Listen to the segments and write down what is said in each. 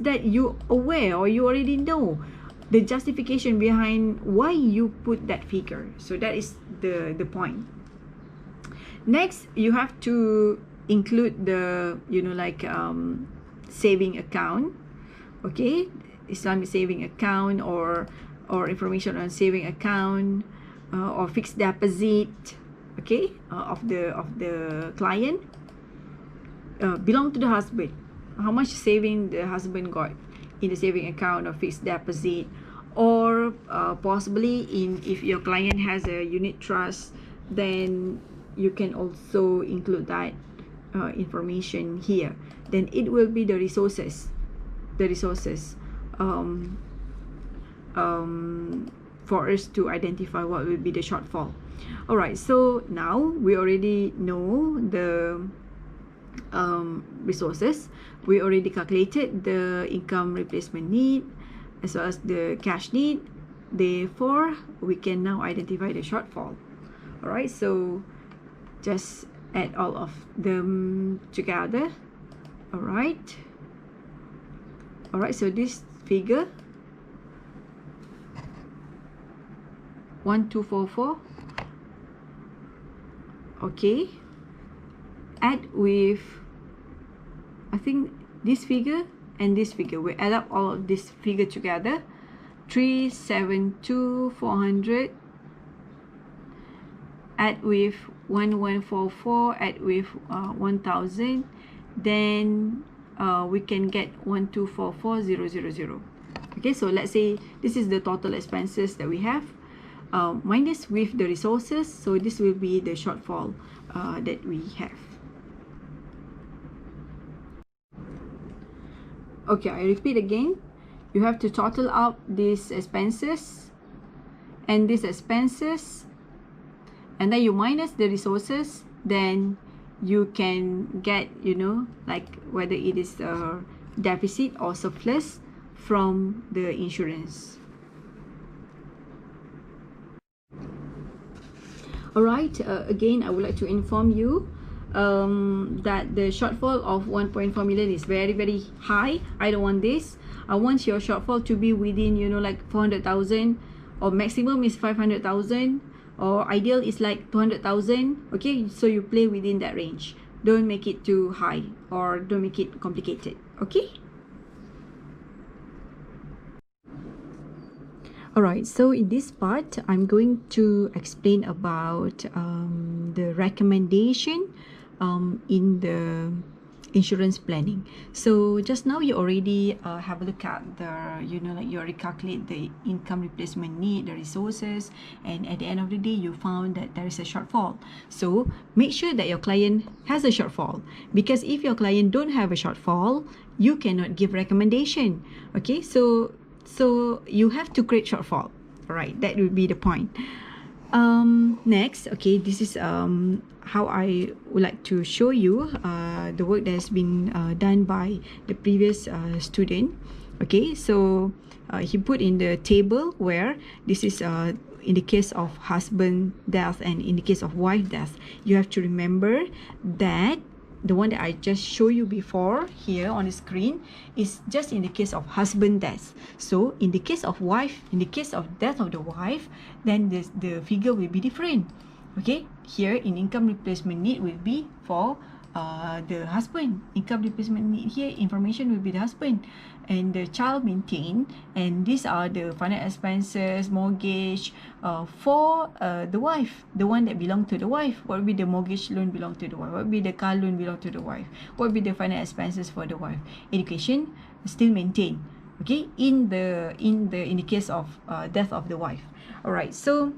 that you aware or you already know the justification behind why you put that figure. So that is the point. Next, you have to include the, you know, like saving account. Okay, Islamic saving account, or information on saving account, or fixed deposit, okay, of the client, belong to the husband. How much saving the husband got in the saving account or fixed deposit, or possibly if your client has a unit trust, then you can also include that information here. Then it will be the resources for us to identify what will be the shortfall. Alright, so now we already know the resources. We already calculated the income replacement need as well as the cash need. Therefore, we can now identify the shortfall. Alright, so just add all of them together. Alright, so this figure 1244, okay, add with, I think, this figure and this figure. We add up all of this figure together, 372,400, add with 1144, add with 1000, then we can get 1244000. Okay, so let's say this is the total expenses that we have, minus with the resources, so this will be the shortfall that we have. Okay, I repeat again, you have to total up these expenses and these expenses, and then you minus the resources, then you can get, you know, like whether it is a deficit or surplus from the insurance. Alright, again, I would like to inform you that the shortfall of 1.4 million is very, very high. I don't want this. I want your shortfall to be within, you know, like 400,000, or maximum is 500,000, or ideal is like 200,000. Okay, so you play within that range. Don't make it too high or don't make it complicated. Okay. Alright, so in this part, I'm going to explain about the recommendation in the insurance planning. So just now you already have a look at the, you know, like you already calculate the income replacement need, the resources, and at the end of the day you found that there is a shortfall. So make sure that your client has a shortfall, because if your client don't have a shortfall, you cannot give recommendation. Okay, so you have to create shortfall. Alright, that would be the point. Next, okay, this is how I would like to show you the work that has been done by the previous student. Okay, so he put in the table where this is in the case of husband death and in the case of wife death. You have to remember that the one that I just showed you before here on the screen is just in the case of husband death. So in the case of wife, in the case of death of the wife, then the figure will be different. Okay, here in income replacement need will be for the husband. Income replacement need here, information will be the husband and the child maintained, and these are the final expenses, mortgage for the wife, the one that belong to the wife. What will be the mortgage loan belong to the wife? What will be the car loan belong to the wife? What will be the final expenses for the wife? Education still maintained. Okay, in the case of death of the wife. All right, so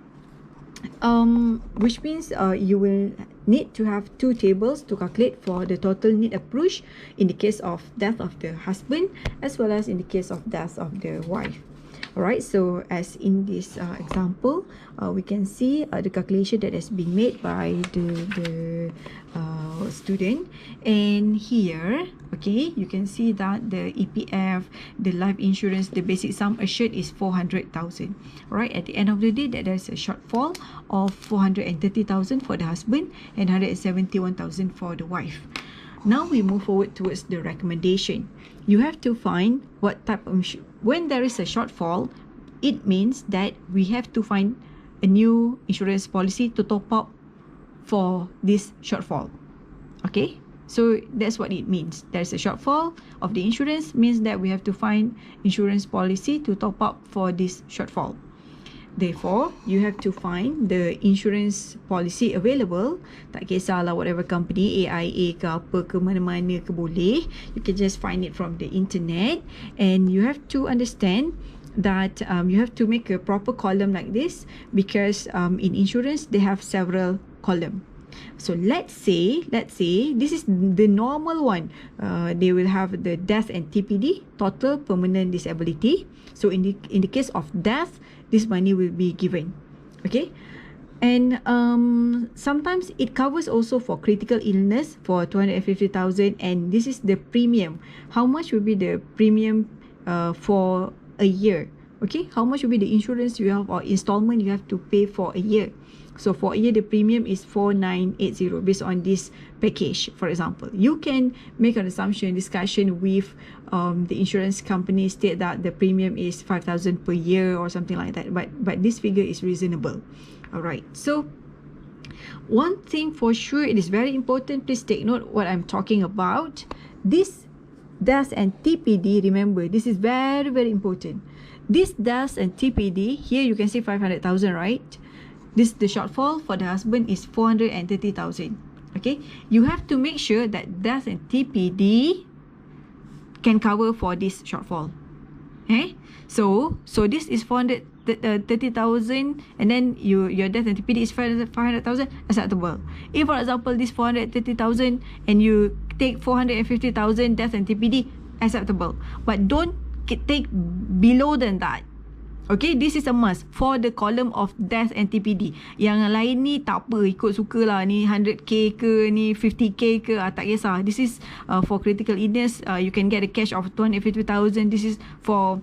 which means you will need to have two tables to calculate for the total need approach in the case of death of the husband as well as in the case of death of the wife. Alright, so as in this example, we can see the calculation that has been made by the student, and here, okay, you can see that the EPF, the life insurance, the basic sum assured is 400,000. Right, at the end of the day, that there's a shortfall of 430,000 for the husband and 171,000 for the wife. Now we move forward towards the recommendation. you have to find what type of when there is a shortfall, it means that we have to find a new insurance policy to top up for this shortfall. Okay, so that's what it means. There's a shortfall of the insurance, means that we have to find insurance policy to top up for this shortfall. Therefore, you have to find the insurance policy available. Tak kisahlah whatever company, AIA ke apa ke, mana-mana ke boleh. You can just find it from the internet. And you have to understand that you have to make a proper column like this, because in insurance, they have several columns. So let's say this is the normal one. They will have the death and TPD, total permanent disability. So in the case of death, this money will be given. Okay, and sometimes it covers also for critical illness for 250,000, and this is the premium. How much will be the premium for a year? Okay, how much will be the insurance you have or installment you have to pay for a year? So for a year, the premium is 4,980 based on this package. For example, you can make an assumption, discussion with the insurance company, state that the premium is 5,000 per year or something like that. But this figure is reasonable. All right. So one thing for sure, it is very important. Please take note what I'm talking about. This death and TPD. Remember, this is very, very important. This death and TPD here, you can see 500,000, right? This, the shortfall for the husband is 430,000. Okay, you have to make sure that death and TPD can cover for this shortfall. Okay, so this is 430,000, and then your death and TPD is 500,000, acceptable. If for example this 430,000 and you take 450,000 death and TPD, acceptable. But don't take below than that. Okay, this is a must for the column of death and TPD. Yang lain ni tak apa, ikut suka lah. Ni 100k ke, ni 50k ke, tak kisah. This is for critical illness. You can get a cash of 250,000. This is for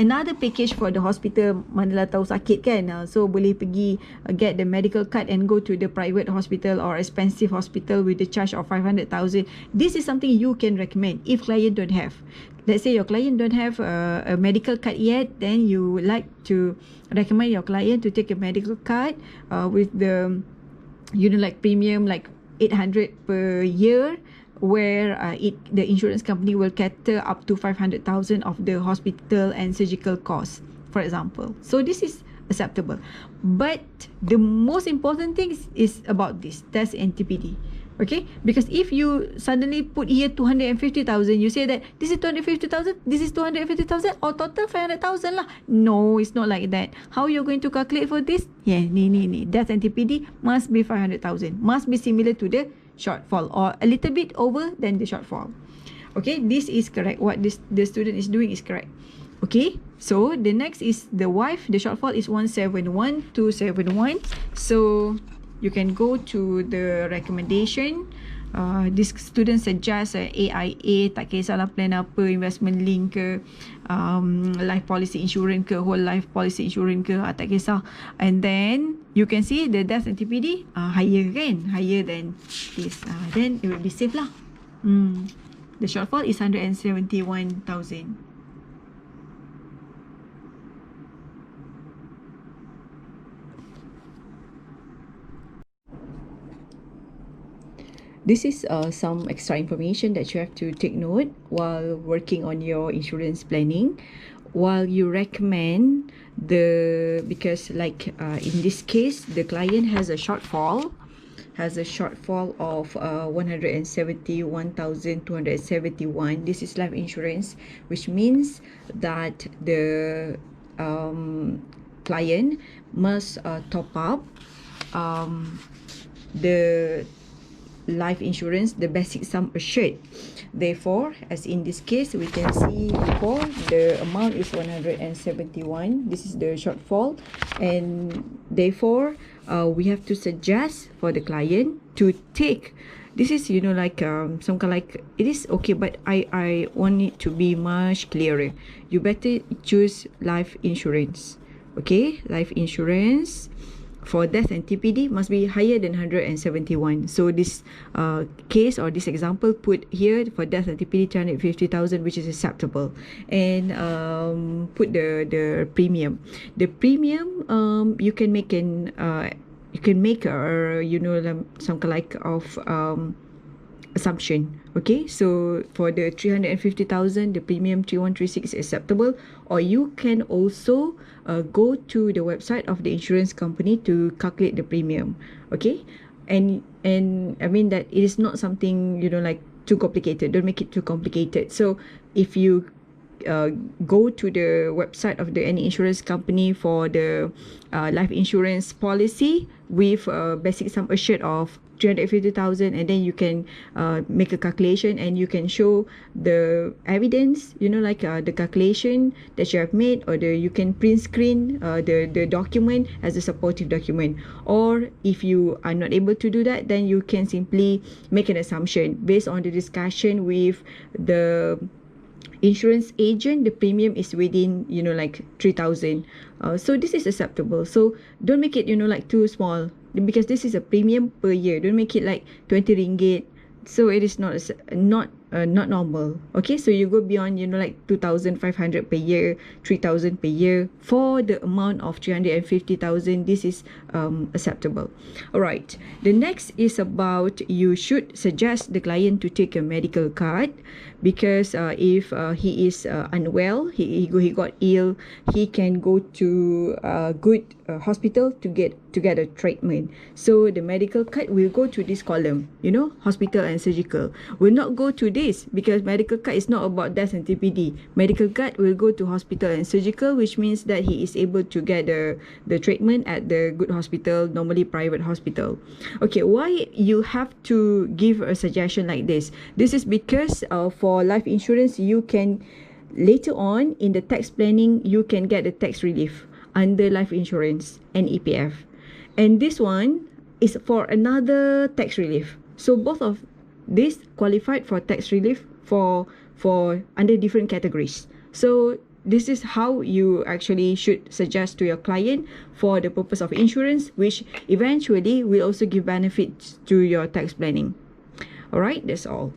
another package for the hospital. Manalah tahu sakit kan, so boleh pergi get the medical card and go to the private hospital or expensive hospital with the charge of 500,000. This is something you can recommend if client don't have. Let's say your client don't have a medical card yet, then you would like to recommend your client to take a medical card with the, you know, like premium like 800 per year, where the insurance company will cater up to 500,000 of the hospital and surgical costs, for example. So this is acceptable. But the most important thing is about this death and TPD. Okay, because if you suddenly put here 250,000, you say that this is 250,000, this is 250,000, or total 500,000 lah. No, it's not like that. How you're going to calculate for this? Yeah, ni. Death and TPD must be 500,000. Must be similar to the shortfall or a little bit over than the shortfall. Okay, this is correct. What the student is doing is correct. Okay, so the next is the wife. The shortfall is 171,271. So you can go to the recommendation. This student suggest AIA, tak kisahlah plan apa, investment link ke, life policy insurance ke, whole life policy insurance ke, tak kisah. And then you can see the death and TPD higher kan, higher than this. Then it will be safe lah. The shortfall is 171,000. This is some extra information that you have to take note while working on your insurance planning. While you recommend because like in this case, the client has a shortfall of 171,271. This is life insurance, which means that the client must top up the life insurance, the basic sum assured. Therefore, as in this case, we can see before the amount is 171. This is the shortfall, and therefore we have to suggest for the client to take. This is, you know, like some kind like, it is okay, but I want it to be much clearer. You better choose life insurance. Okay, life insurance for death and TPD must be higher than 171. So this case or this example put here for death and TPD 250,000, which is acceptable, and put the premium. The premium you can make an some like of assumption. Okay, so for the 350,000, the premium 3136 is acceptable, or you can also go to the website of the insurance company to calculate the premium. Okay, and I mean that it is not something like too complicated. Don't make it too complicated. So if you go to the website of any insurance company for the life insurance policy with basic sum assured of 350,000, and then you can make a calculation, and you can show the evidence, like the calculation that you have made, or you can print screen the document as a supportive document. Or if you are not able to do that, then you can simply make an assumption based on the discussion with the insurance agent. The premium is within like 3,000. So this is acceptable. So don't make it like too small, because this is a premium per year. Don't make it like 20 ringgit. So it is not normal. Okay, so you go beyond like 2,500 per year, 3,000 per year for the amount of 350,000. This is acceptable. All right, the next is about you should suggest the client to take a medical card, because if he is unwell, he got ill, he can go to a good hospital to get a treatment. So the medical card will go to this column, hospital and surgical. Will not go to this, because medical card is not about death and TPD. Medical card will go to hospital and surgical, which means that he is able to get the treatment at the good hospital, normally private hospital. Okay, why you have to give a suggestion like this? This is because for life insurance, you can later on in the tax planning, you can get the tax relief under life insurance and EPF, and this one is for another tax relief. So both of this qualified for tax relief for under different categories. So this is how you actually should suggest to your client for the purpose of insurance, which eventually will also give benefits to your tax planning. All right, that's all.